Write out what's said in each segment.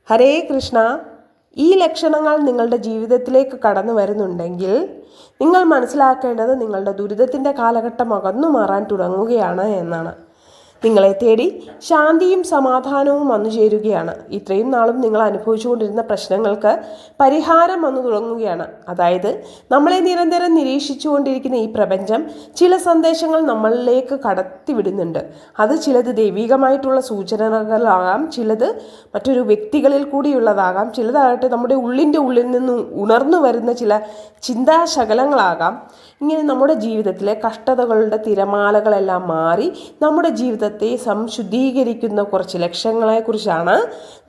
ഹരേ കൃഷ്ണ. ഈ ലക്ഷണങ്ങൾ നിങ്ങളുടെ ജീവിതത്തിലേക്ക് കടന്നു വരുന്നുണ്ടെങ്കിൽ നിങ്ങൾ മനസ്സിലാക്കേണ്ടത് നിങ്ങളുടെ ദുരിതത്തിൻ്റെ കാലഘട്ടം അകന്നു മാറാൻ തുടങ്ങുകയാണ് എന്നാണ്. നിങ്ങളെ തേടി ശാന്തിയും സമാധാനവും വന്നു ചേരുകയാണ്. ഇത്രയും നാളും നിങ്ങൾ അനുഭവിച്ചുകൊണ്ടിരുന്ന പ്രശ്നങ്ങൾക്ക് പരിഹാരം വന്നു തുടങ്ങുകയാണ്. അതായത് നമ്മളെ നിരന്തരം നിരീക്ഷിച്ചുകൊണ്ടിരിക്കുന്ന ഈ പ്രപഞ്ചം ചില സന്ദേശങ്ങൾ നമ്മളിലേക്ക് കടത്തിവിടുന്നുണ്ട്. അത് ചിലത് ദൈവികമായിട്ടുള്ള സൂചനകളാകാം, ചിലത് മറ്റൊരു വ്യക്തികളിൽ കൂടിയുള്ളതാകാം, ചിലതാകട്ടെ നമ്മുടെ ഉള്ളിൻ്റെ ഉള്ളിൽ നിന്ന് ഉണർന്നു വരുന്ന ചില ചിന്താശകലങ്ങളാകാം. ഇങ്ങനെ നമ്മുടെ ജീവിതത്തിലെ കഷ്ടതകളുടെ തിരമാലകളെല്ലാം മാറി നമ്മുടെ ജീവിതത്തെ സംശുദ്ധീകരിക്കുന്ന കുറച്ച് ലക്ഷ്യങ്ങളെക്കുറിച്ചാണ്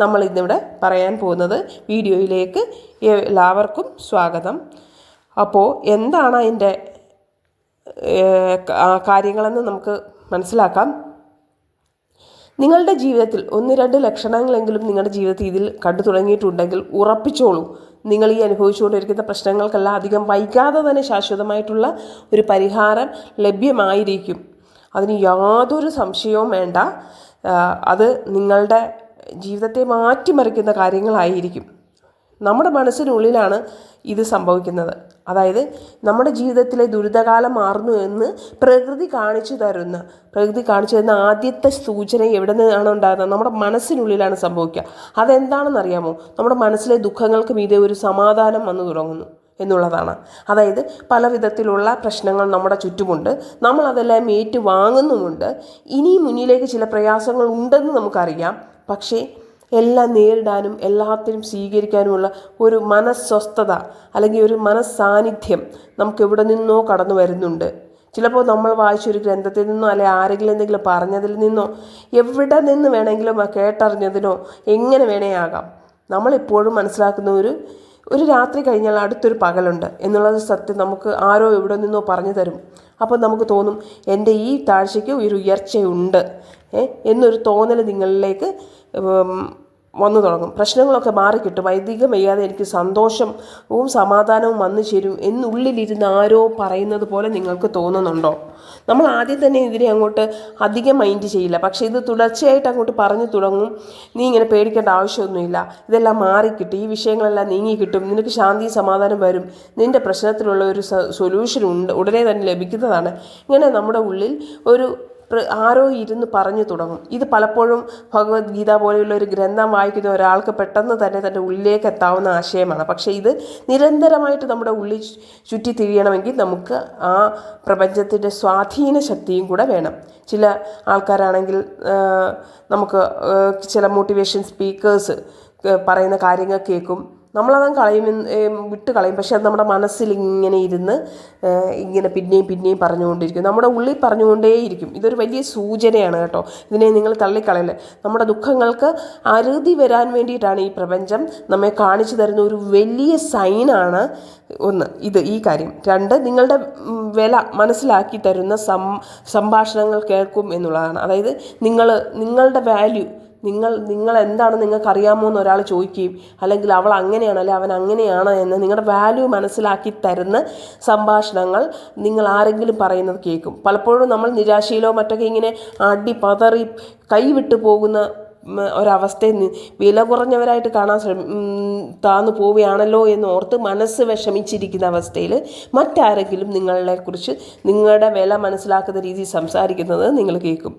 നമ്മൾ ഇന്നിവിടെ പറയാൻ പോകുന്നത്. വീഡിയോയിലേക്ക് എല്ലാവർക്കും സ്വാഗതം. അപ്പോൾ എന്താണ് അതിൻ്റെ കാര്യങ്ങളെന്ന് നമുക്ക് മനസ്സിലാക്കാം. നിങ്ങളുടെ ജീവിതത്തിൽ 1-2 ലക്ഷണങ്ങളെങ്കിലും നിങ്ങളുടെ ജീവിതത്തിൽ ഇതിൽ കണ്ടു തുടങ്ങിയിട്ടുണ്ടെങ്കിൽ ഉറപ്പിച്ചോളൂ, നിങ്ങൾ ഈ അനുഭവിച്ചുകൊണ്ടിരിക്കുന്ന പ്രശ്നങ്ങൾക്കെല്ലാം അധികം വൈകാതെ തന്നെ ശാശ്വതമായിട്ടുള്ള ഒരു പരിഹാരം ലഭ്യമായിരിക്കും. അതിന് യാതൊരു സംശയവും വേണ്ട. അത് നിങ്ങളുടെ ജീവിതത്തെ മാറ്റിമറിക്കുന്ന കാര്യങ്ങളായിരിക്കും. നമ്മുടെ മനസ്സിനുള്ളിലാണ് ഇത് സംഭവിക്കുന്നത്. അതായത് നമ്മുടെ ജീവിതത്തിലെ ദുരിതകാലം മാറുന്നു എന്ന് പ്രകൃതി കാണിച്ചു തരുന്ന ആദ്യത്തെ സൂചന എവിടെ നിന്നാണ് ഉണ്ടാകുന്നത്? നമ്മുടെ മനസ്സിനുള്ളിലാണ് സംഭവിക്കുക. അതെന്താണെന്നറിയാമോ? നമ്മുടെ മനസ്സിലെ ദുഃഖങ്ങൾക്ക് മീതെ ഒരു സമാധാനം വന്നു തുടങ്ങുന്നു എന്നുള്ളതാണ്. അതായത് പല വിധത്തിലുള്ള പ്രശ്നങ്ങൾ നമ്മുടെ ചുറ്റുമുണ്ട്, നമ്മൾ അതെല്ലാം ഏറ്റുവാങ്ങുന്നുമുണ്ട്. ഇനിയും മുന്നിലേക്ക് ചില പ്രയാസങ്ങൾ ഉണ്ടെന്ന് നമുക്കറിയാം. പക്ഷേ എല്ലാം നേരിടാനും എല്ലാത്തിനും സ്വീകരിക്കാനുമുള്ള ഒരു മനസ്വസ്ഥത അല്ലെങ്കിൽ ഒരു മനസ്സാന്നിധ്യം നമുക്ക് എവിടെ നിന്നോ കടന്നു വരുന്നുണ്ട്. ചിലപ്പോൾ നമ്മൾ വായിച്ചൊരു ഗ്രന്ഥത്തിൽ നിന്നോ അല്ലെ ആരെങ്കിലും എന്തെങ്കിലും പറഞ്ഞതിൽ നിന്നോ എവിടെ നിന്ന് വേണമെങ്കിലും കേട്ടറിഞ്ഞതിനോ എങ്ങനെ വേണേ ആകാം. നമ്മളെപ്പോഴും മനസ്സിലാക്കുന്ന ഒരു രാത്രി കഴിഞ്ഞാൽ അടുത്തൊരു പകലുണ്ട് എന്നുള്ളത് സത്യം നമുക്ക് ആരോ എവിടെ നിന്നോ പറഞ്ഞു തരും. അപ്പോൾ നമുക്ക് തോന്നും, എൻ്റെ ഈ താഴ്ചയ്ക്ക് ഒരു ഉയർച്ചയുണ്ട് എന്നൊരു തോന്നൽ നിങ്ങളിലേക്ക് വന്നു തുടങ്ങും. പ്രശ്നങ്ങളൊക്കെ മാറിക്കിട്ടും. വൈദികം വയ്യാതെ എനിക്ക് സന്തോഷവും സമാധാനവും വന്നു ചേരും എന്നുള്ളിലിരുന്ന് ആരോ പറയുന്നത് പോലെ നിങ്ങൾക്ക് തോന്നുന്നുണ്ടോ? നമ്മൾ ആദ്യം തന്നെ ഇതിനെ അങ്ങോട്ട് അധികം മൈൻഡ് ചെയ്യില്ല. പക്ഷേ ഇത് തുടർച്ചയായിട്ട് അങ്ങോട്ട് പറഞ്ഞു തുടങ്ങും. നീ ഇങ്ങനെ പേടിക്കേണ്ട ആവശ്യമൊന്നുമില്ല, ഇതെല്ലാം മാറിക്കിട്ടും, ഈ വിഷയങ്ങളെല്ലാം നീങ്ങിക്കിട്ടും, നിനക്ക് ശാന്തിയും സമാധാനം വരും, നിൻ്റെ പ്രശ്നത്തിനുള്ള ഒരു സൊല്യൂഷൻ ഉടനെ തന്നെ ലഭിക്കുന്നതാണ്. ഇങ്ങനെ നമ്മുടെ ഉള്ളിൽ ആരോ ഇരുന്ന് പറഞ്ഞു തുടങ്ങും. ഇത് പലപ്പോഴും ഭഗവത്ഗീത പോലെയുള്ള ഒരു ഗ്രന്ഥം വായിക്കുന്ന ഒരാൾക്ക് പെട്ടെന്ന് തന്നെ തൻ്റെ ഉള്ളിലേക്ക് എത്താവുന്ന ആശയമാണ്. പക്ഷേ ഇത് നിരന്തരമായിട്ട് നമ്മുടെ ഉള്ളിൽ ചുറ്റിത്തിരിയണമെങ്കിൽ നമുക്ക് ആ പ്രപഞ്ചത്തിൻ്റെ സ്വാധീന ശക്തിയും കൂടെ വേണം. ചില ആൾക്കാരാണെങ്കിൽ നമുക്ക് ചില മോട്ടിവേഷൻ സ്പീക്കേഴ്സ് പറയുന്ന കാര്യങ്ങൾ കേൾക്കും, നമ്മളതും വിട്ട് കളയും. പക്ഷെ അത് നമ്മുടെ മനസ്സിൽ ഇങ്ങനെ പിന്നെയും പറഞ്ഞുകൊണ്ടിരിക്കും, നമ്മുടെ ഉള്ളിൽ പറഞ്ഞുകൊണ്ടേയിരിക്കും. ഇതൊരു വലിയ സൂചനയാണ് കേട്ടോ. ഇതിനെ നിങ്ങൾ തള്ളിക്കളയല്ലേ. നമ്മുടെ ദുഃഖങ്ങൾക്ക് അറുതി വരാൻ വേണ്ടിയിട്ടാണ് ഈ പ്രപഞ്ചം നമ്മെ കാണിച്ചു തരുന്ന ഒരു വലിയ സൈനാണ്. ഒന്ന്, ഈ കാര്യം. 2, നിങ്ങളുടെ വില മനസ്സിലാക്കി തരുന്ന സംഭാഷണങ്ങൾ കേൾക്കും എന്നുള്ളതാണ്. അതായത് നിങ്ങളുടെ വാല്യൂ, നിങ്ങൾ എന്താണ് നിങ്ങൾക്കറിയാമോ എന്ന് ഒരാൾ ചോദിക്കുകയും അല്ലെങ്കിൽ അവൾ അങ്ങനെയാണ് അല്ലെ അവൻ അങ്ങനെയാണ് എന്ന് നിങ്ങളുടെ വാല്യൂ മനസ്സിലാക്കി തരുന്ന സംഭാഷണങ്ങൾ നിങ്ങൾ ആരെങ്കിലും പറയുന്നത് കേൾക്കും. പലപ്പോഴും നമ്മൾ നിരാശയിലോ മറ്റൊക്കെ ഇങ്ങനെ പതറി കൈവിട്ടു പോകുന്ന ഒരവസ്ഥയിൽ വില കുറഞ്ഞവരായിട്ട് താന്നു പോവുകയാണല്ലോ എന്ന് ഓർത്ത് മനസ്സ് വിഷമിച്ചിരിക്കുന്ന അവസ്ഥയിൽ മറ്റാരെങ്കിലും നിങ്ങളെക്കുറിച്ച് നിങ്ങളുടെ വില മനസ്സിലാക്കുന്ന രീതിയിൽ സംസാരിക്കുന്നത് നിങ്ങൾ കേൾക്കും.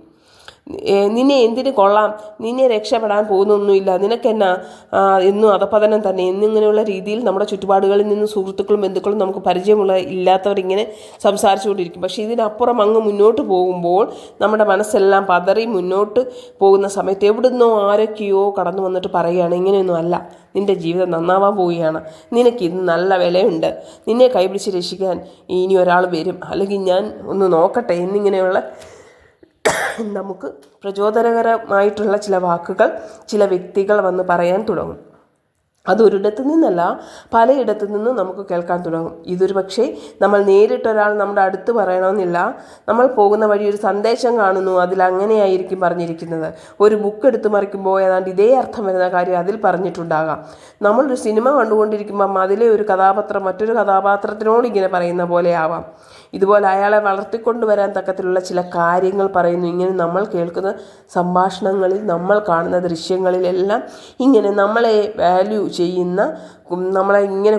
നിന്നെ എന്തിന് കൊള്ളാം, നിന്നെ രക്ഷപ്പെടാൻ പോകുന്നൊന്നുമില്ല, നിനക്കെന്നാ എന്നും അധപതനം തന്നെ എന്നിങ്ങനെയുള്ള രീതിയിൽ നമ്മുടെ ചുറ്റുപാടുകളിൽ നിന്ന് സുഹൃത്തുക്കളും ബന്ധുക്കളും നമുക്ക് പരിചയമുള്ള ഇല്ലാത്തവരിങ്ങനെ സംസാരിച്ചുകൊണ്ടിരിക്കും. പക്ഷേ ഇതിനപ്പുറം അങ്ങ് മുന്നോട്ട് പോകുമ്പോൾ നമ്മുടെ മനസ്സെല്ലാം പതറി മുന്നോട്ട് പോകുന്ന സമയത്ത് എവിടുന്നോ ആരൊക്കെയോ കടന്നു വന്നിട്ട് പറയുകയാണ്, ഇങ്ങനെയൊന്നും അല്ല, നിൻ്റെ ജീവിതം നന്നാവാൻ പോവുകയാണ്, നിനക്ക് ഇന്ന് നല്ല വിലയുണ്ട്, നിന്നെ കൈപിടിച്ച് രക്ഷിക്കാൻ ഇനി ഒരാൾ വരും, അല്ലെങ്കിൽ ഞാൻ ഒന്ന് നോക്കട്ടെ എന്നിങ്ങനെയുള്ള നമുക്ക് പ്രചോദനകരമായിട്ടുള്ള ചില വാക്കുകൾ ചില വ്യക്തികൾ വന്ന് പറയാൻ തുടങ്ങും. അതൊരിടത്തു നിന്നല്ല, പലയിടത്തു നിന്നും നമുക്ക് കേൾക്കാൻ തുടങ്ങും. ഇതൊരു പക്ഷേ നമ്മൾ നേരിട്ടൊരാൾ നമ്മുടെ അടുത്ത് പറയണമെന്നില്ല. നമ്മൾ പോകുന്ന വഴി ഒരു സന്ദേശം കാണുന്നു, അതിലങ്ങനെയായിരിക്കും പറഞ്ഞിരിക്കുന്നത്. ഒരു ബുക്ക് എടുത്ത് മറിക്കുമ്പോൾ ഏതാണ്ട് ഇതേ അർത്ഥം വരുന്ന കാര്യം അതിൽ പറഞ്ഞിട്ടുണ്ടാകാം. നമ്മളൊരു സിനിമ കണ്ടുകൊണ്ടിരിക്കുമ്പം അതിലെ ഒരു കഥാപാത്രം മറ്റൊരു കഥാപാത്രത്തിനോട് ഇങ്ങനെ പറയുന്ന പോലെ ആവാം. ഇതുപോലെ അയാളെ വളർത്തിക്കൊണ്ടുവരാൻ തക്കത്തിലുള്ള ചില കാര്യങ്ങൾ പറയുന്നു. ഇങ്ങനെ നമ്മൾ കേൾക്കുന്ന സംഭാഷണങ്ങളിൽ, നമ്മൾ കാണുന്ന ദൃശ്യങ്ങളിലെല്ലാം ഇങ്ങനെ നമ്മളെ വാല്യൂ ചെയ്യുന്ന, നമ്മളെ ഇങ്ങനെ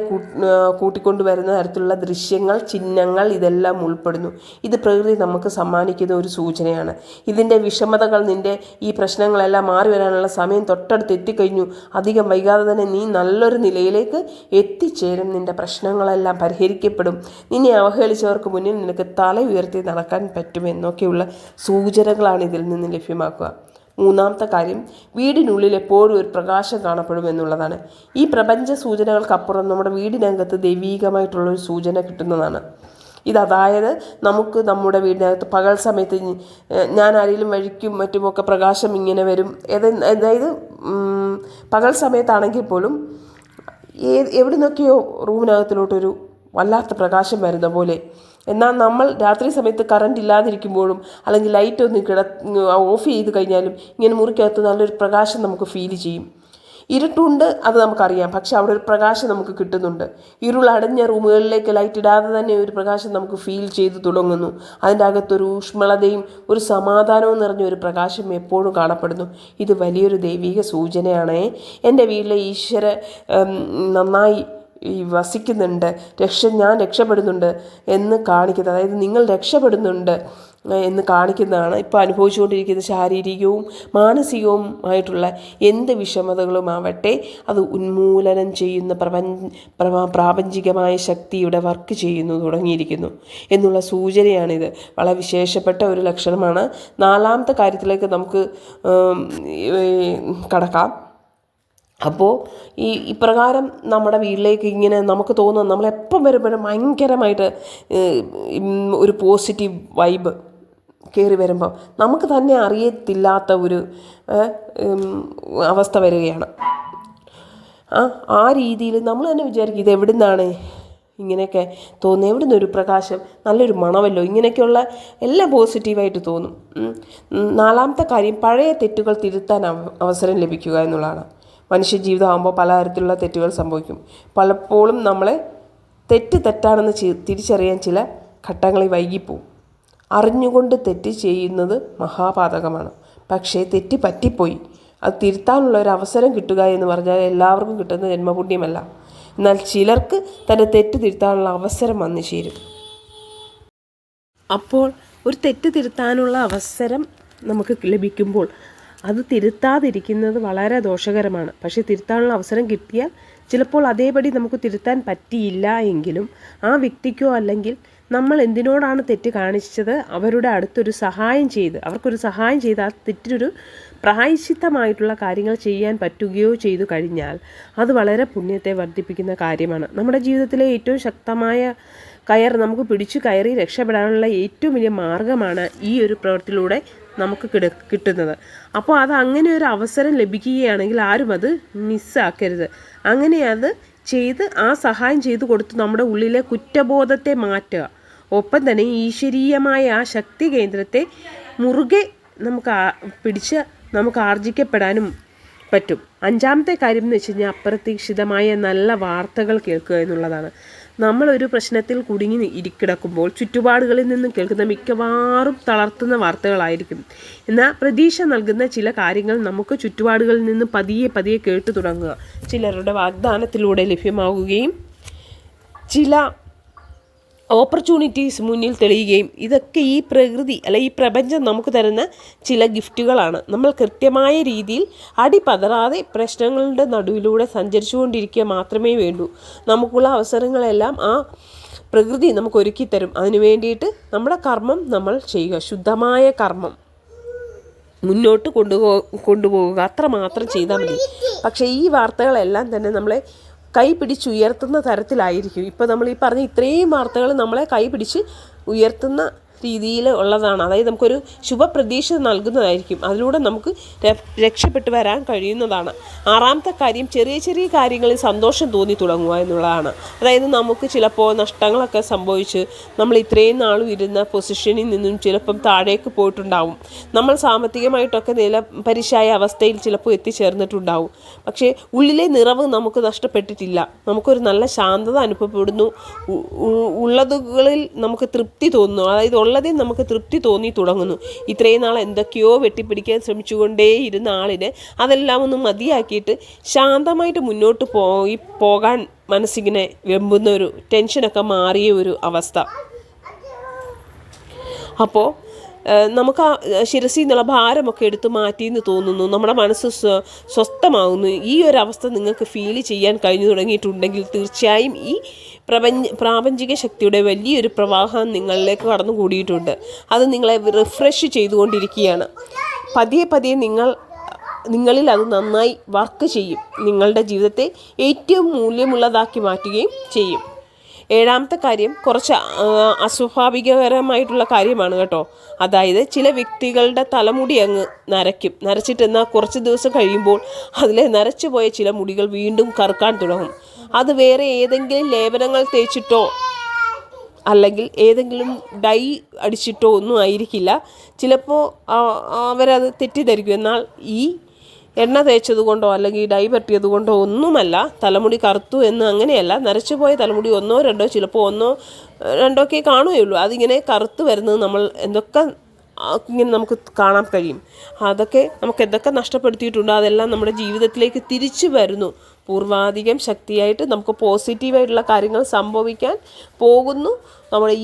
കൂട്ടിക്കൊണ്ടുവരുന്ന തരത്തിലുള്ള ദൃശ്യങ്ങൾ, ചിഹ്നങ്ങൾ ഇതെല്ലാം ഉൾപ്പെടുന്നു. ഇത് പ്രകൃതി നമുക്ക് സമ്മാനിക്കുന്ന ഒരു സൂചനയാണ്. ഇതിൻ്റെ വിഷമതകൾ, നിൻ്റെ ഈ പ്രശ്നങ്ങളെല്ലാം മാറി വരാനുള്ള സമയം തൊട്ടടുത്ത് എത്തിക്കഴിഞ്ഞു. അധികം വൈകാതെ തന്നെ നീ നല്ലൊരു നിലയിലേക്ക് എത്തിച്ചേരും. നിൻ്റെ പ്രശ്നങ്ങളെല്ലാം പരിഹരിക്കപ്പെടും. നിന്നെ അവഹേളിച്ചവർക്ക് മുന്നിൽ നിനക്ക് തല ഉയർത്തി നടക്കാൻ പറ്റുമെന്നൊക്കെയുള്ള സൂചനകളാണ് ഇതിൽ നിന്ന് ലഭ്യമാക്കുക. മൂന്നാമത്തെ കാര്യം, വീടിനുള്ളിൽ എപ്പോഴും ഒരു പ്രകാശം കാണപ്പെടും എന്നുള്ളതാണ്. ഈ പ്രപഞ്ച സൂചനകൾക്കപ്പുറം നമ്മുടെ വീടിനകത്ത് ദൈവീകമായിട്ടുള്ളൊരു സൂചന കിട്ടുന്നതാണ്. അതായത് നമുക്ക് നമ്മുടെ വീടിനകത്ത് പകൽ സമയത്ത് ഞാൻ ആരെങ്കിലും വഴിക്കും മറ്റുമൊക്കെ പ്രകാശം ഇങ്ങനെ വരും. അതായത് പകൽ സമയത്താണെങ്കിൽ പോലും എവിടെ നിന്നൊക്കെയോ റൂമിനകത്തിലോട്ടൊരു വല്ലാത്ത പ്രകാശം വരുന്ന പോലെ. എന്നാൽ നമ്മൾ രാത്രി സമയത്ത് കറണ്ട് ഇല്ലാതിരിക്കുമ്പോഴും അല്ലെങ്കിൽ ലൈറ്റ് ഒന്ന് ഓഫ് ചെയ്ത് കഴിഞ്ഞാലും ഇങ്ങനെ മുറിക്കകത്ത് നല്ലൊരു പ്രകാശം നമുക്ക് ഫീൽ ചെയ്യും. ഇരുട്ടുണ്ട്, അത് നമുക്കറിയാം, പക്ഷെ അവിടെ ഒരു പ്രകാശം നമുക്ക് കിട്ടുന്നുണ്ട്. ഇരുളടഞ്ഞ റൂമുകളിലേക്ക് ലൈറ്റ് ഇടാതെ തന്നെ ഒരു പ്രകാശം നമുക്ക് ഫീൽ ചെയ്ത് തുടങ്ങുന്നു. അതിൻ്റെ അകത്തൊരു ഊഷ്മളതയും ഒരു സമാധാനവും നിറഞ്ഞ ഒരു പ്രകാശം എപ്പോഴും കാണപ്പെടുന്നു. ഇത് വലിയൊരു ദൈവിക സൂചനയാണ്. എൻ്റെ വീട്ടിലെ ഈശ്വര നന്നായി വസിക്കുന്നുണ്ട്, ഞാൻ രക്ഷപ്പെടുന്നുണ്ട് എന്ന് കാണിക്കുന്നത്, അതായത് നിങ്ങൾ രക്ഷപ്പെടുന്നുണ്ട് എന്ന് കാണിക്കുന്നതാണ്. ഇപ്പോൾ അനുഭവിച്ചുകൊണ്ടിരിക്കുന്ന ശാരീരികവും മാനസികവുമായിട്ടുള്ള എന്ത് വിഷമതകളുമാവട്ടെ അത് ഉന്മൂലനം ചെയ്യുന്ന പ്രാപഞ്ചികമായ ശക്തിയുടെ വർക്ക് ചെയ്യുന്നു തുടങ്ങിയിരിക്കുന്നു എന്നുള്ള സൂചനയാണിത്. വളരെ വിശേഷപ്പെട്ട ഒരു ലക്ഷണമാണ്. നാലാമത്തെ കാര്യത്തിലേക്ക് നമുക്ക് കടക്കാം. അപ്പോൾ ഇപ്രകാരം നമ്മുടെ വീട്ടിലേക്ക് ഇങ്ങനെ നമുക്ക് തോന്നുന്നു, നമ്മളെപ്പം വരുമ്പോഴും ഭയങ്കരമായിട്ട് ഒരു പോസിറ്റീവ് വൈബ് കയറി വരുമ്പോൾ നമുക്ക് തന്നെ അറിയത്തില്ലാത്ത ഒരു അവസ്ഥ വരികയാണ്. ആ രീതിയിൽ നമ്മൾ തന്നെ വിചാരിക്കും, ഇത് എവിടെ നിന്നാണ് ഇങ്ങനെയൊക്കെ തോന്നുന്നത്, എവിടെ നിന്നൊരു പ്രകാശം, നല്ലൊരു മണമല്ലോ, ഇങ്ങനെയൊക്കെയുള്ള എല്ലാം പോസിറ്റീവായിട്ട് തോന്നും. നാലാമത്തെ കാര്യം, പഴയ തെറ്റുകൾ തിരുത്താൻ അവസരം ലഭിക്കുക എന്നുള്ളതാണ്. മനുഷ്യ ജീവിതമാകുമ്പോൾ പലതരത്തിലുള്ള തെറ്റുകൾ സംഭവിക്കും. പലപ്പോഴും നമ്മളെ തെറ്റാണെന്ന് തിരിച്ചറിയാൻ ചില ഘട്ടങ്ങളിൽ വൈകിപ്പോവും. അറിഞ്ഞുകൊണ്ട് തെറ്റ് ചെയ്യുന്നത് മഹാപാതകമാണ്. പക്ഷേ തെറ്റ് പറ്റിപ്പോയി, അത് തിരുത്താനുള്ള ഒരു അവസരം കിട്ടുക എന്ന് പറഞ്ഞാൽ എല്ലാവർക്കും കിട്ടുന്ന ജന്മപുണ്യമല്ല. എന്നാൽ ചിലർക്ക് തൻ്റെ തെറ്റ് തിരുത്താനുള്ള അവസരം വന്നു ചേരും. അപ്പോൾ ഒരു തെറ്റ് തിരുത്താനുള്ള അവസരം നമുക്ക് ലഭിക്കുമ്പോൾ അത് തിരുത്താതിരിക്കുന്നത് വളരെ ദോഷകരമാണ്. പക്ഷേ തിരുത്താനുള്ള അവസരം കിട്ടിയാൽ ചിലപ്പോൾ അതേപടി നമുക്ക് തിരുത്താൻ പറ്റിയില്ല എങ്കിലും ആ വ്യക്തിക്കോ അല്ലെങ്കിൽ നമ്മൾ എന്തിനോടാണ് തെറ്റ് കാണിച്ചത് അവരുടെ അടുത്തൊരു അവർക്കൊരു സഹായം ചെയ്ത് ആ തെറ്റിനൊരു പ്രായശ്ചിത്തമായിട്ടുള്ള കാര്യങ്ങൾ ചെയ്യാൻ പറ്റുകയോ ചെയ്തു കഴിഞ്ഞാൽ അത് വളരെ പുണ്യത്തെ വർദ്ധിപ്പിക്കുന്ന കാര്യമാണ്. നമ്മുടെ ജീവിതത്തിലെ ഏറ്റവും ശക്തമായ നമുക്ക് പിടിച്ചു കയറി രക്ഷപ്പെടാനുള്ള ഏറ്റവും വലിയ മാർഗമാണ് ഈ ഒരു പ്രവൃത്തിയിലൂടെ നമുക്ക് കിട്ടുന്നത്. അപ്പോൾ അത് അങ്ങനെ ഒരു അവസരം ലഭിക്കുകയാണെങ്കിൽ ആരും അത് മിസ്സാക്കരുത്. അങ്ങനെ അത് ചെയ്ത് ആ സഹായം ചെയ്തു കൊടുത്ത് നമ്മുടെ ഉള്ളിലെ കുറ്റബോധത്തെ മാറ്റുക. ഒപ്പം തന്നെ ഈശ്വരീയമായ ആ ശക്തി കേന്ദ്രത്തെ മുറുകെ നമുക്ക് ആർജിക്കപ്പെടാനും പറ്റും. അഞ്ചാമത്തെ കാര്യം എന്ന് വെച്ച് കഴിഞ്ഞാൽ അപ്രതീക്ഷിതമായ നല്ല വാർത്തകൾ കേൾക്കുക എന്നുള്ളതാണ്. നമ്മളൊരു പ്രശ്നത്തിൽ കുടുങ്ങി കിടക്കുമ്പോൾ ചുറ്റുപാടുകളിൽ നിന്നും കേൾക്കുന്ന മിക്കവാറും തളർത്തുന്ന വാർത്തകളായിരിക്കും. എന്നാൽ പ്രതീക്ഷ നൽകുന്ന ചില കാര്യങ്ങൾ നമുക്ക് ചുറ്റുപാടുകളിൽ നിന്ന് പതിയെ കേട്ടു തുടങ്ങുക, ചിലരുടെ വാഗ്ദാനത്തിലൂടെ ലഭ്യമാവുകയും ചില ഓപ്പർച്യൂണിറ്റീസ് മുന്നിൽ തെളിയുകയും ഇതൊക്കെ ഈ പ്രകൃതി ഈ പ്രപഞ്ചം നമുക്ക് തരുന്ന ചില ഗിഫ്റ്റുകളാണ്. നമ്മൾ കൃത്യമായ രീതിയിൽ അടിപതറാതെ പ്രശ്നങ്ങളുടെ നടുവിലൂടെ സഞ്ചരിച്ചു കൊണ്ടിരിക്കുക മാത്രമേ വേണ്ടൂ. നമുക്കുള്ള അവസരങ്ങളെല്ലാം ആ പ്രകൃതി നമുക്ക് ഒരുക്കി തരും. അതിനു വേണ്ടിയിട്ട് നമ്മുടെ കർമ്മം നമ്മൾ ചെയ്യുക, ശുദ്ധമായ കർമ്മം മുന്നോട്ട് കൊണ്ടുപോവുക, അത്രമാത്രം ചെയ്താൽ മതി. പക്ഷേ ഈ വാർത്തകളെല്ലാം തന്നെ നമ്മളെ കൈ പിടിച്ചുയർത്തുന്ന തരത്തിലായിരിക്കും. ഇപ്പോൾ നമ്മൾ ഈ പറഞ്ഞ ഇത്രയും വാർത്തകൾ നമ്മളെ കൈ പിടിച്ച് ഉയർത്തുന്ന രീതിയിൽ ഉള്ളതാണ്. അതായത് നമുക്കൊരു ശുഭപ്രതീക്ഷ നൽകുന്നതായിരിക്കും. അതിലൂടെ നമുക്ക് രക്ഷപ്പെട്ടു വരാൻ കഴിയുന്നതാണ്. ആറാമത്തെ കാര്യം, ചെറിയ ചെറിയ കാര്യങ്ങളിൽ സന്തോഷം തോന്നി തുടങ്ങുക എന്നുള്ളതാണ്. അതായത് നമുക്ക് ചിലപ്പോൾ നഷ്ടങ്ങളൊക്കെ സംഭവിച്ച് നമ്മൾ ഇത്രയും നാളും ഇരുന്ന പൊസിഷനിൽ നിന്നും ചിലപ്പം താഴേക്ക് പോയിട്ടുണ്ടാവും. നമ്മൾ സാമ്പത്തികമായിട്ടൊക്കെ നിലപരിശായ അവസ്ഥയിൽ ചിലപ്പോൾ എത്തിച്ചേർന്നിട്ടുണ്ടാവും. പക്ഷേ ഉള്ളിലെ നിറവ് നമുക്ക് നഷ്ടപ്പെട്ടിട്ടില്ല. നമുക്കൊരു നല്ല ശാന്തത അനുഭവപ്പെടുന്നു. ഉള്ളതുകളിൽ നമുക്ക് തൃപ്തി തോന്നുന്നു. അതായത് ഉള്ളതിൽ നമുക്ക് തൃപ്തി തോന്നി തുടങ്ങുന്നു. ഇത്രയും നാൾ എന്തൊക്കെയോ വെട്ടിപ്പിടിക്കാൻ ശ്രമിച്ചുകൊണ്ടേയിരുന്ന ആളിന് അതെല്ലാം ഒന്ന് മതിയാക്കിയിട്ട് ശാന്തമായിട്ട് മുന്നോട്ട് പോകാൻ മനസ്സിങ്ങനെ വെമ്പുന്ന ഒരു ടെൻഷനൊക്കെ മാറിയ ഒരു അവസ്ഥ. അപ്പോൾ നമുക്ക് ആ ശിരസിൽ നിന്നുള്ള ഭാരമൊക്കെ എടുത്ത് മാറ്റിയെന്ന് തോന്നുന്നു. നമ്മുടെ മനസ്സ് സ്വസ്ഥമാകുന്നു. ഈ ഒരു അവസ്ഥ നിങ്ങൾക്ക് ഫീൽ ചെയ്യാൻ കഴിഞ്ഞു തുടങ്ങിയിട്ടുണ്ടെങ്കിൽ തീർച്ചയായും ഈ പ്രാപഞ്ചിക ശക്തിയുടെ വലിയൊരു പ്രവാഹം നിങ്ങളിലേക്ക് കടന്നു കൂടിയിട്ടുണ്ട്. അത് നിങ്ങളെ റിഫ്രഷ് ചെയ്തുകൊണ്ടിരിക്കുകയാണ്. പതിയെ പതിയെ നിങ്ങളിൽ അത് നന്നായി വർക്ക് ചെയ്യും. നിങ്ങളുടെ ജീവിതത്തെ ഏറ്റവും മൂല്യമുള്ളതാക്കി മാറ്റുകയും ചെയ്യും. ഏഴാമത്തെ കാര്യം കുറച്ച് അസ്വാഭാവികകരമായിട്ടുള്ള കാര്യമാണ് കേട്ടോ. അതായത് ചില വ്യക്തികളുടെ തലമുടി അങ്ങ് നരച്ചിട്ടെന്നാൽ കുറച്ച് ദിവസം കഴിയുമ്പോൾ അതിലെ നരച്ചു പോയ ചില മുടികൾ വീണ്ടും കറുക്കാൻ തുടങ്ങും. അത് വേറെ ഏതെങ്കിലും ലേപനങ്ങൾ തേച്ചിട്ടോ അല്ലെങ്കിൽ ഏതെങ്കിലും ഡൈ അടിച്ചിട്ടോ ഒന്നും ആയിരിക്കില്ല. ചിലപ്പോൾ അവരത് തെറ്റിദ്ധരിക്കും. എന്നാൽ ഈ എണ്ണ തേച്ചത് കൊണ്ടോ അല്ലെങ്കിൽ ഡൈ പറ്റിയത് കൊണ്ടോ ഒന്നുമല്ല തലമുടി കറുത്തു എന്ന്. അങ്ങനെയല്ല. നരച്ചുപോയ തലമുടി ഒന്നോ രണ്ടോ, ചിലപ്പോൾ ഒന്നോ രണ്ടോ ഒക്കെ കാണുകയുള്ളൂ. അതിങ്ങനെ കറുത്ത് വരുന്നത് നമ്മൾ എന്തൊക്കെ ഇങ്ങനെ നമുക്ക് കാണാൻ കഴിയും. അതൊക്കെ നമുക്ക് എന്തൊക്കെ നഷ്ടപ്പെടുത്തിയിട്ടുണ്ടോ അതെല്ലാം നമ്മുടെ ജീവിതത്തിലേക്ക് തിരിച്ചു വരുന്നു. പൂർവാധികം ശക്തിയായിട്ട് നമുക്ക് പോസിറ്റീവായിട്ടുള്ള കാര്യങ്ങൾ സംഭവിക്കാൻ പോകുന്നു. നമ്മുടെ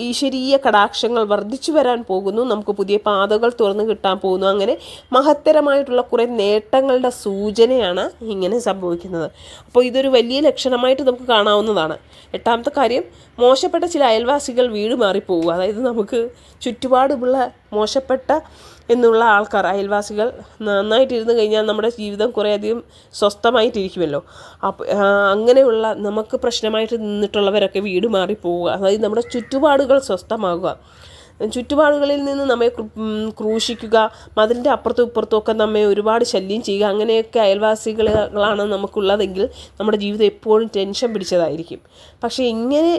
ഈശ്വരീയ കടാക്ഷങ്ങൾ വർദ്ധിച്ചു വരാൻ പോകുന്നു. നമുക്ക് പുതിയ പാതകൾ തുറന്നു കിട്ടാൻ പോകുന്നു. അങ്ങനെ മഹത്തരമായിട്ടുള്ള കുറേ നേട്ടങ്ങളുടെ സൂചനയാണ് ഇങ്ങനെ സംഭവിക്കുന്നത്. അപ്പോൾ ഇതൊരു വലിയ ലക്ഷണമായിട്ട് നമുക്ക് കാണാവുന്നതാണ്. എട്ടാമത്തെ കാര്യം, മോശപ്പെട്ട ചില അയൽവാസികൾ വീട് മാറിപ്പോവുക. അതായത് നമുക്ക് ചുറ്റുപാടുമുള്ള മോശപ്പെട്ട എന്നുള്ള ആൾക്കാർ, അയൽവാസികൾ നന്നായിട്ടിരുന്ന് കഴിഞ്ഞാൽ നമ്മുടെ ജീവിതം കുറേയധികം സ്വസ്ഥമായിട്ടിരിക്കുമല്ലോ. അപ്പോൾ അങ്ങനെയുള്ള നമുക്ക് പ്രശ്നമായിട്ട് നിന്നിട്ടുള്ളവരൊക്കെ വീട് മാറിപ്പോവുക. അതായത് നമ്മുടെ ചുറ്റുപാടുകൾ സ്വസ്ഥമാകുക. ചുറ്റുപാടുകളിൽ നിന്ന് നമ്മെ ക്രൂശിക്കുക, മതിലിൻ്റെ അപ്പുറത്തും ഇപ്പുറത്തും ഒക്കെ നമ്മെ ഒരുപാട് ശല്യം ചെയ്യുക, അങ്ങനെയൊക്കെ അയൽവാസികളാണ് നമുക്കുള്ളതെങ്കിൽ നമ്മുടെ ജീവിതം എപ്പോഴും ടെൻഷൻ പിടിച്ചതായിരിക്കും. പക്ഷേ ഇങ്ങനെ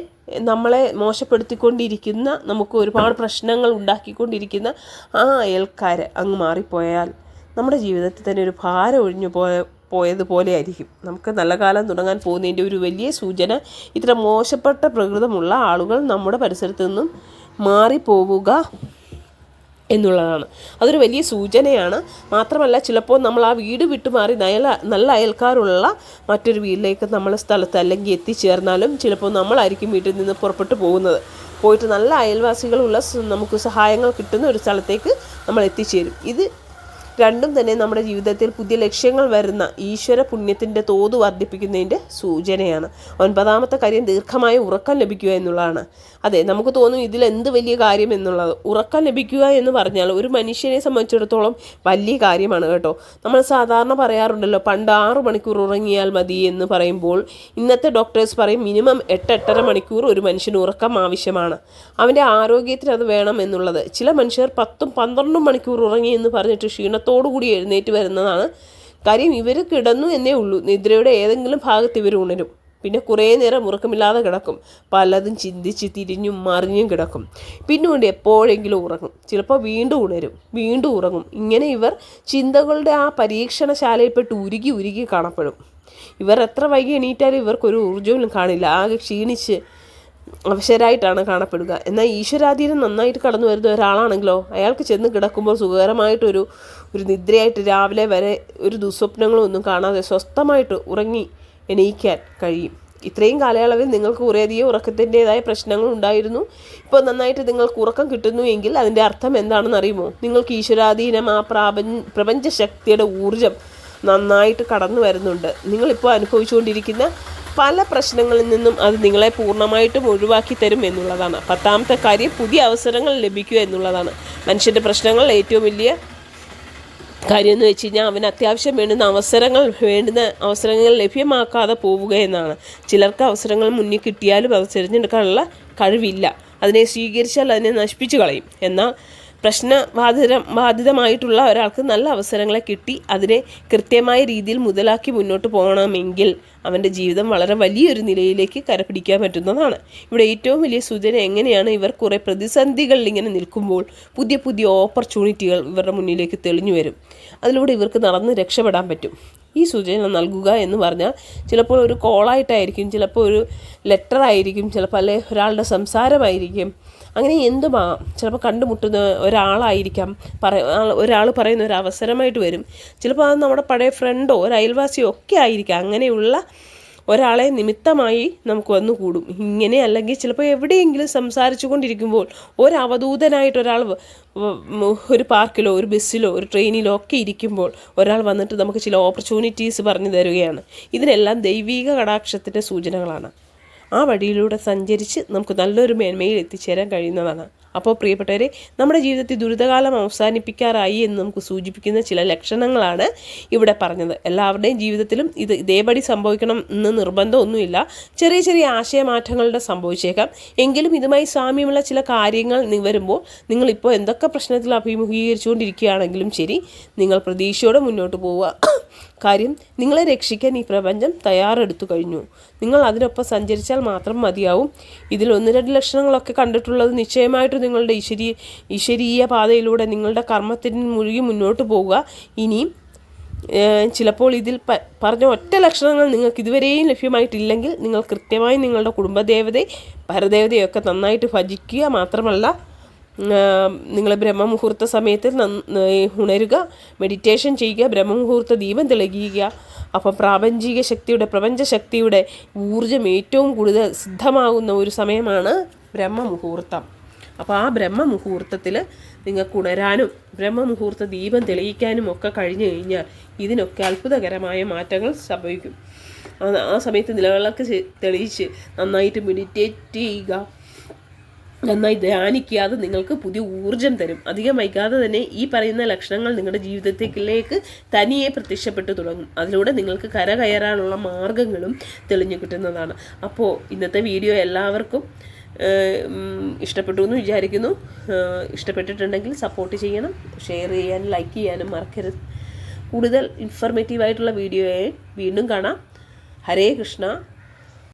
നമ്മളെ മോശപ്പെടുത്തിക്കൊണ്ടിരിക്കുന്ന, നമുക്ക് ഒരുപാട് പ്രശ്നങ്ങൾ ഉണ്ടാക്കിക്കൊണ്ടിരിക്കുന്ന ആ അയൽക്കാർ അങ്ങ് മാറിപ്പോയാൽ നമ്മുടെ ജീവിതത്തിൽ തന്നെ ഒരു ഭാരം ഒഴിഞ്ഞു പോയതുപോലെ ആയിരിക്കും. നമുക്ക് നല്ല കാലം തുടങ്ങാൻ പോകുന്നതിൻ്റെ ഒരു വലിയ സൂചന ഇത്തരം മോശപ്പെട്ട പ്രകൃതമുള്ള ആളുകൾ നമ്മുടെ പരിസരത്ത് നിന്നും മാറിപ്പോവുക എന്നുള്ളതാണ്. അതൊരു വലിയ സൂചനയാണ്. മാത്രമല്ല, ചിലപ്പോൾ നമ്മൾ ആ വീട് വിട്ടു മാറി നല്ല അയൽക്കാരുള്ള മറ്റൊരു വീട്ടിലേക്ക് നമ്മൾ സ്ഥലത്ത് അല്ലെങ്കിൽ എത്തിച്ചേർന്നാലും ചിലപ്പോൾ നമ്മളായിരിക്കും വീട്ടിൽ നിന്ന് പുറപ്പെട്ടു പോയിട്ട് നല്ല അയൽവാസികളുള്ള നമുക്ക് സഹായങ്ങൾ കിട്ടുന്ന ഒരു സ്ഥലത്തേക്ക് നമ്മൾ എത്തിച്ചേരും. ഇത് രണ്ടും തന്നെ നമ്മുടെ ജീവിതത്തിൽ പുതിയ ലക്ഷ്യങ്ങൾ വരുന്ന ഈശ്വര പുണ്യത്തിൻ്റെ തോത് വർദ്ധിപ്പിക്കുന്നതിൻ്റെ സൂചനയാണ്. ഒൻപതാമത്തെ കാര്യം, ദീർഘമായ ഉറക്കം ലഭിക്കുക എന്നുള്ളതാണ്. അതെ, നമുക്ക് തോന്നും ഇതിലെന്ത് വലിയ കാര്യം എന്നുള്ളത്. ഉറക്കം ലഭിക്കുക എന്ന് പറഞ്ഞാൽ ഒരു മനുഷ്യനെ സംബന്ധിച്ചിടത്തോളം വലിയ കാര്യമാണ് കേട്ടോ. നമ്മൾ സാധാരണ പറയാറുണ്ടല്ലോ, പണ്ട് 6 മണിക്കൂർ ഉറങ്ങിയാൽ മതി എന്ന് പറയുമ്പോൾ ഇന്നത്തെ ഡോക്ടേഴ്സ് പറയും മിനിമം 8-8.5 മണിക്കൂർ ഒരു മനുഷ്യന് ഉറക്കം ആവശ്യമാണ്. അവൻ്റെ ആരോഗ്യത്തിന് അത് വേണം എന്നുള്ളത്. ചില മനുഷ്യർ 10-12 മണിക്കൂർ ഉറങ്ങി എന്ന് പറഞ്ഞിട്ട് ക്ഷീണത്തോടുകൂടി എഴുന്നേറ്റ് വരുന്നതാണ് കാര്യം. ഇവർ കിടന്നു എന്നേ ഉള്ളൂ, നിദ്രയുടെ ഏതെങ്കിലും ഭാഗത്ത് ഇവർ ഉണരും. പിന്നെ കുറേ നേരം ഉറക്കമില്ലാതെ കിടക്കും. പലതും ചിന്തിച്ച് തിരിഞ്ഞും മറിഞ്ഞും കിടക്കും. പിന്നീട് എപ്പോഴെങ്കിലും ഉറങ്ങും. ചിലപ്പോൾ വീണ്ടും ഉണരും, വീണ്ടും ഉറങ്ങും. ഇങ്ങനെ ഇവർ ചിന്തകളുടെ ആ പരീക്ഷണശാലയിൽപ്പെട്ട് ഉരുകി കാണപ്പെടും. ഇവർ എത്ര വൈകി എണീറ്റാലും ഇവർക്കൊരു ഊർജ്ജവും കാണില്ല. ആകെ ക്ഷീണിച്ച് അവശരായിട്ടാണ് കാണപ്പെടുക. എന്നാൽ ഈശ്വരാധീനം നന്നായിട്ട് കടന്നു വരുന്ന ഒരാളാണെങ്കിലോ അയാൾക്ക് ചെന്ന് കിടക്കുമ്പോൾ സുഖകരമായിട്ടൊരു നിദ്രയായിട്ട് രാവിലെ വരെ ഒരു ദുസ്വപ്നങ്ങളൊന്നും കാണാതെ സ്വസ്ഥമായിട്ട് ഉറങ്ങി എണീക്കാൻ കഴിയും. ഇത്രയും കാലയളവിൽ നിങ്ങൾക്ക് കുറേയധികം ഉറക്കത്തിൻ്റേതായ പ്രശ്നങ്ങൾ ഉണ്ടായിരുന്നു. ഇപ്പോൾ നന്നായിട്ട് നിങ്ങൾക്ക് ഉറക്കം കിട്ടുന്നു എങ്കിൽ അതിൻ്റെ അർത്ഥം എന്താണെന്ന് അറിയുമോ? നിങ്ങൾക്ക് ഈശ്വരാധീനം, ആ പ്രപഞ്ച ശക്തിയുടെ ഊർജം നന്നായിട്ട് കടന്നു വരുന്നുണ്ട്. നിങ്ങളിപ്പോൾ അനുഭവിച്ചുകൊണ്ടിരിക്കുന്ന പല പ്രശ്നങ്ങളിൽ നിന്നും അത് നിങ്ങളെ പൂർണ്ണമായിട്ടും ഒഴിവാക്കി തരും എന്നുള്ളതാണ്. 10ാമത്തെ കാര്യം, പുതിയ അവസരങ്ങൾ ലഭിക്കുക എന്നുള്ളതാണ്. മനുഷ്യൻ്റെ പ്രശ്നങ്ങൾ ഏറ്റവും വലിയ കാര്യം എന്ന് വെച്ച് കഴിഞ്ഞാൽ അവന് അത്യാവശ്യം വേണ്ടുന്ന അവസരങ്ങൾ ലഭ്യമാക്കാതെ പോവുക എന്നാണ്. ചിലർക്ക് അവസരങ്ങൾ മുന്നിൽ കിട്ടിയാലും അത് തിരഞ്ഞെടുക്കാനുള്ള കഴിവില്ല. അതിനെ സ്വീകരിച്ചാൽ അതിനെ നശിപ്പിച്ചു കളയും. എന്നാൽ ബാധിതമായിട്ടുള്ള ഒരാൾക്ക് നല്ല അവസരങ്ങളെ കിട്ടി അതിനെ കൃത്യമായ രീതിയിൽ മുതലാക്കി മുന്നോട്ട് പോകണമെങ്കിൽ അവൻ്റെ ജീവിതം വളരെ വലിയൊരു നിലയിലേക്ക് കരപിടിക്കാൻ പറ്റുന്നതാണ്. ഇവിടെ ഏറ്റവും വലിയ സൂചന എങ്ങനെയാണ്, ഇവർ കുറേ പ്രതിസന്ധികളിൽ ഇങ്ങനെ നിൽക്കുമ്പോൾ പുതിയ പുതിയ ഓപ്പർച്യൂണിറ്റികൾ ഇവരുടെ മുന്നിലേക്ക് തെളിഞ്ഞു വരും. അതിലൂടെ ഇവർക്ക് നടന്ന് രക്ഷപ്പെടാൻ പറ്റും. ഈ സൂചന നൽകുക എന്ന് പറഞ്ഞാൽ ചിലപ്പോൾ ഒരു കോളായിട്ടായിരിക്കും, ചിലപ്പോൾ ഒരു ലെറ്ററായിരിക്കും, ചിലപ്പോൾ അല്ലെ ഒരാളുടെ സംസാരമായിരിക്കും, അങ്ങനെ എന്തുമാകാം. ചിലപ്പോൾ കണ്ടുമുട്ടുന്ന ഒരാളായിരിക്കാം, ഒരാൾ പറയുന്ന ഒരു അവസരമായിട്ട് വരും. ചിലപ്പോൾ അത് നമ്മുടെ പഴയ ഫ്രണ്ടോ ഒരു അയൽവാസിയോ ഒക്കെ ആയിരിക്കാം. അങ്ങനെയുള്ള ഒരാളെ നിമിത്തമായി നമുക്ക് വന്നു കൂടും. ഇങ്ങനെ അല്ലെങ്കിൽ ചിലപ്പോൾ എവിടെയെങ്കിലും സംസാരിച്ചു കൊണ്ടിരിക്കുമ്പോൾ ഒരവധൂതനായിട്ട് ഒരാൾ ഒരു പാർക്കിലോ ഒരു ബസ്സിലോ ഒരു ട്രെയിനിലോ ഒക്കെ ഇരിക്കുമ്പോൾ ഒരാൾ വന്നിട്ട് നമുക്ക് ചില ഓപ്പർച്യൂണിറ്റീസ് പറഞ്ഞു തരികയാണ്. ഇതിനെല്ലാം ദൈവിക കടാക്ഷത്തിൻ്റെ സൂചനകളാണ്. ആ വഴിയിലൂടെ സഞ്ചരിച്ച് നമുക്ക് നല്ലൊരു മേന്മയിൽ എത്തിച്ചേരാൻ കഴിയുന്നതാണ്. അപ്പോൾ പ്രിയപ്പെട്ടവരെ, നമ്മുടെ ജീവിതത്തിൽ ദുരിതകാലം അവസാനിപ്പിക്കാറായി എന്ന് നമുക്ക് സൂചിപ്പിക്കുന്ന ചില ലക്ഷണങ്ങളാണ് ഇവിടെ പറഞ്ഞത്. എല്ലാവരുടെയും ജീവിതത്തിലും ഇതേപടി സംഭവിക്കണം എന്ന് നിർബന്ധമൊന്നുമില്ല. ചെറിയ ചെറിയ ആശയമാറ്റങ്ങളുടെ സംഭവിച്ചേക്കാം. എങ്കിലും ഇതുമായി സാമ്യമുള്ള ചില കാര്യങ്ങൾ വരുമ്പോൾ നിങ്ങളിപ്പോൾ എന്തൊക്കെ പ്രശ്നത്തിൽ അഭിമുഖീകരിച്ചുകൊണ്ടിരിക്കുകയാണെങ്കിലും ശരി, നിങ്ങൾ പ്രതീക്ഷയോടെ മുന്നോട്ട് പോവുക. കാര്യം, നിങ്ങളെ രക്ഷിക്കാൻ ഈ പ്രപഞ്ചം തയ്യാറെടുത്തു കഴിഞ്ഞു. നിങ്ങൾ അതിനൊപ്പം സഞ്ചരിച്ചാൽ മാത്രം മതിയാവും. ഇതിൽ 1-2 ലക്ഷണങ്ങളൊക്കെ കണ്ടിട്ടുള്ളത് നിശ്ചയമായിട്ടും നിങ്ങളുടെ ഈശ്വരീയ പാതയിലൂടെ നിങ്ങളുടെ കർമ്മത്തിന് മുഴുകി മുന്നോട്ട് പോവുക. ഇനിയും ചിലപ്പോൾ ഇതിൽ പറഞ്ഞ ഒറ്റ ലക്ഷണങ്ങൾ നിങ്ങൾക്ക് ഇതുവരെയും ലഭ്യമായിട്ടില്ലെങ്കിൽ നിങ്ങൾ കൃത്യമായി നിങ്ങളുടെ കുടുംബദേവതയെ പരദേവതയൊക്കെ നന്നായിട്ട് ഭജിക്കുക. മാത്രമല്ല, നിങ്ങൾ ബ്രഹ്മമുഹൂർത്ത സമയത്ത് ഉണരുക, മെഡിറ്റേഷൻ ചെയ്യുക, ബ്രഹ്മമുഹൂർത്ത ദീപം തെളിയിക്കുക. അപ്പം പ്രപഞ്ചശക്തിയുടെ ഊർജ്ജം ഏറ്റവും കൂടുതൽ സിദ്ധമാകുന്ന ഒരു സമയമാണ് ബ്രഹ്മമുഹൂർത്തം. അപ്പോൾ ആ ബ്രഹ്മമുഹൂർത്തത്തിൽ നിങ്ങൾക്ക് ഉണരാനും ബ്രഹ്മമുഹൂർത്ത ദീപം തെളിയിക്കാനും ഒക്കെ കഴിഞ്ഞു കഴിഞ്ഞാൽ ഇതിനൊക്കെ അത്ഭുതകരമായ മാറ്റങ്ങൾ സംഭവിക്കും. ആ സമയത്ത് നിലവിളക്ക് തെളിയിച്ച് നന്നായിട്ട് മെഡിറ്റേറ്റ് ചെയ്യുക, നന്നായി ധ്യാനിക്കുക. അത് നിങ്ങൾക്ക് പുതിയ ഊർജ്ജം തരും. അധികം വൈകാതെ തന്നെ ഈ പറയുന്ന ലക്ഷണങ്ങൾ നിങ്ങളുടെ ജീവിതത്തിലേക്ക് തനിയെ പ്രത്യക്ഷപ്പെട്ടു തുടങ്ങും. അതിലൂടെ നിങ്ങൾക്ക് കരകയറാനുള്ള മാർഗങ്ങളും തെളിഞ്ഞു കിട്ടുന്നതാണ്. അപ്പോൾ ഇന്നത്തെ വീഡിയോ എല്ലാവർക്കും ഇഷ്ടപ്പെട്ടു എന്ന് വിചാരിക്കുന്നു. ഇഷ്ടപ്പെട്ടിട്ടുണ്ടെങ്കിൽ സപ്പോർട്ട് ചെയ്യണം, ഷെയർ ചെയ്യാനും ലൈക്ക് ചെയ്യാനും മറക്കരുത്. കൂടുതൽ ഇൻഫർമേറ്റീവായിട്ടുള്ള വീഡിയോയെ വീണ്ടും കാണാം. ഹരേ കൃഷ്ണ.